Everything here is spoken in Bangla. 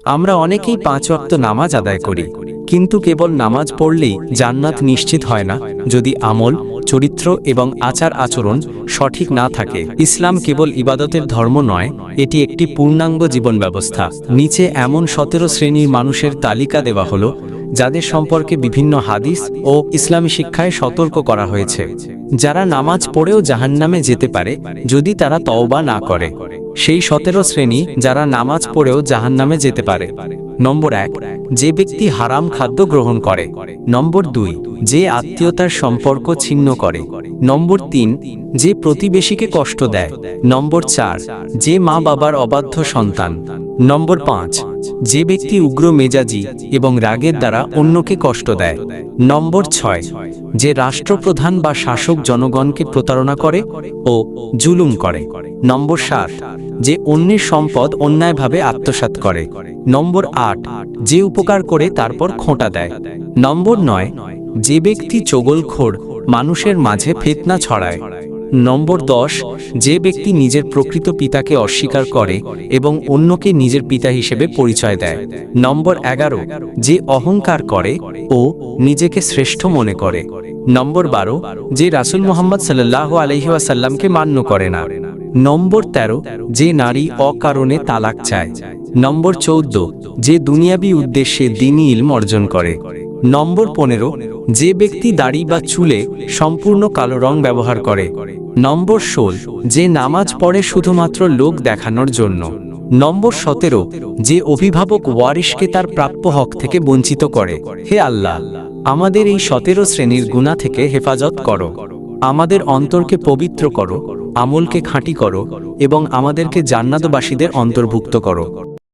আমরা অনেকেই 5 ওয়াক্ত নামাজ আদায় করি, কিন্তু কেবল নামাজ পড়লেই জান্নাত নিশ্চিত হয় না যদি আমল, চরিত্র এবং আচার আচরণ সঠিক না থাকে। ইসলাম কেবল ইবাদতের ধর্ম নয়, এটি একটি পূর্ণাঙ্গ জীবন ব্যবস্থা। নিচে এমন 17 শ্রেণীর মানুষের তালিকা দেওয়া হলো যাদের সম্পর্কে বিভিন্ন হাদিস ও ইসলামী শিক্ষায় সতর্ক করা হয়েছে, যারা নামাজ পড়েও জাহান্নামে যেতে পারে যদি তারা তওবা না করে। সেই 17 শ্রেণী যারা নামাজ পড়েও জাহান্নামে যেতে পারে। নম্বর 1, যে ব্যক্তি হারাম খাদ্য গ্রহণ করে। নম্বর 2, যে আত্মীয়তার সম্পর্ক ছিন্ন করে। নম্বর 3, যে প্রতিবেশীকে কষ্ট দেয়। নম্বর 4, যে মা বাবার অবাধ্য সন্তান। নম্বর 5, যে ব্যক্তি উগ্র মেজাজি এবং রাগের দ্বারা অন্যকে কষ্ট দেয়। নম্বর 6, যে রাষ্ট্রপ্রধান বা শাসক জনগণকে প্রতারণা করে ও জুলুম করে। নম্বর 7, যে অন্যের সম্পদ অন্যায়ভাবে আত্মসাৎ করে। নম্বর 8, যে উপকার করে তারপর খোঁটা দেয়। নম্বর 9, যে ব্যক্তি চগলখোর মানুষের মাঝে ফিতনা ছড়ায়। নম্বর 10, যে ব্যক্তি নিজের প্রকৃত পিতাকে অস্বীকার করে এবং অন্যকে নিজের পিতা হিসেবে পরিচয় দেয়। নম্বর 11, যে অহংকার করে ও নিজেকে শ্রেষ্ঠ মনে করে। নম্বর 12, যে রাসূল মুহাম্মদ সাল্লাল্লাহু আলাইহি ওয়াসাল্লামকে মান্য করে না। নম্বর 13, যে নারী অকারণে তালাক চায়। নম্বর 14, যে দুনিয়াবি উদ্দেশ্যে দ্বীনি ইলম অর্জন করে। নম্বর 15, যে ব্যক্তি দাড়ি বা চুলে সম্পূর্ণ কালো রং ব্যবহার করে। নম্বর 16, যে নামাজ পড়ে শুধুমাত্র লোক দেখানোর জন্য। নম্বর 17, যে অভিভাবক ওয়ারিশকে তার প্রাপ্য হক থেকে বঞ্চিত করে। হে আল্লাহ, আমাদের এই 17 শ্রেণীর গুনাহ থেকে হেফাজত করো। আমাদের অন্তরকে পবিত্র করো, আমলকে খাঁটি করো এবং আমাদেরকে জান্নাতবাসীদের অন্তর্ভুক্ত করো।